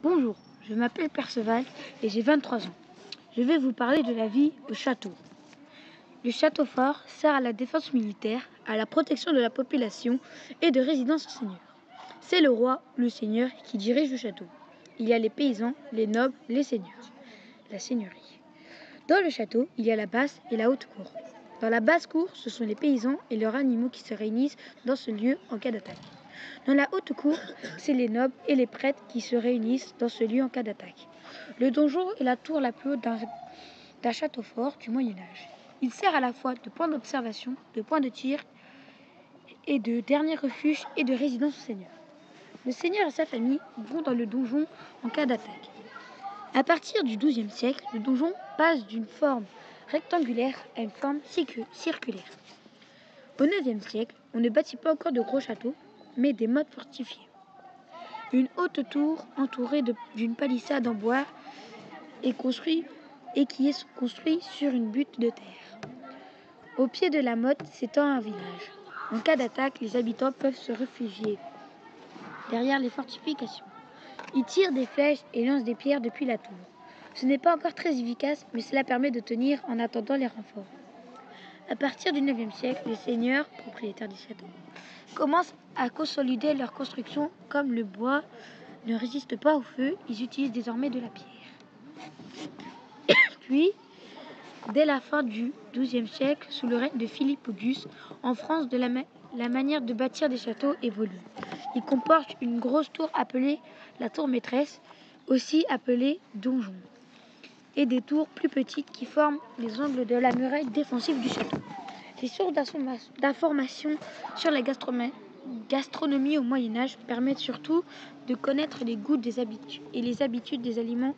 Bonjour, je m'appelle Perceval et j'ai 23 ans. Je vais vous parler de la vie au château. Le château fort sert à la défense militaire, à la protection de la population et de résidence au seigneur. C'est le roi, le seigneur, qui dirige le château. Il y a les paysans, les nobles, les seigneurs, la seigneurie. Dans le château, il y a la basse et la haute cour. Dans la basse cour, ce sont les paysans et leurs animaux qui se réunissent dans ce lieu en cas d'attaque. Dans la haute cour, c'est les nobles et les prêtres qui se réunissent dans ce lieu en cas d'attaque. Le donjon est la tour la plus haute d'un château fort du Moyen-Âge. Il sert à la fois de point d'observation, de point de tir et de dernier refuge et de résidence au seigneur. Le seigneur et sa famille vont dans le donjon en cas d'attaque. À partir du XIIe siècle, le donjon passe d'une forme rectangulaire à une forme circulaire. Au IXe siècle, on ne bâtit pas encore de gros châteaux, mais des mottes fortifiées. Une haute tour entourée d'une palissade en bois qui est construite sur une butte de terre. Au pied de la motte s'étend un village. En cas d'attaque, les habitants peuvent se réfugier derrière les fortifications. Ils tirent des flèches et lancent des pierres depuis la tour. Ce n'est pas encore très efficace, mais cela permet de tenir en attendant les renforts. À partir du IXe siècle, les seigneurs, propriétaires des châteaux, commencent à consolider leur construction. Comme le bois ne résiste pas au feu, ils utilisent désormais de la pierre. Puis, dès la fin du XIIe siècle, sous le règne de Philippe Auguste, en France, la manière de bâtir des châteaux évolue. Il comporte une grosse tour appelée la tour maîtresse, aussi appelée donjon, et des tours plus petites qui forment les angles de la muraille défensive du château. Les sources d'informations sur la gastronomie au Moyen-Âge permettent surtout de connaître les goûts et les habitudes des aliments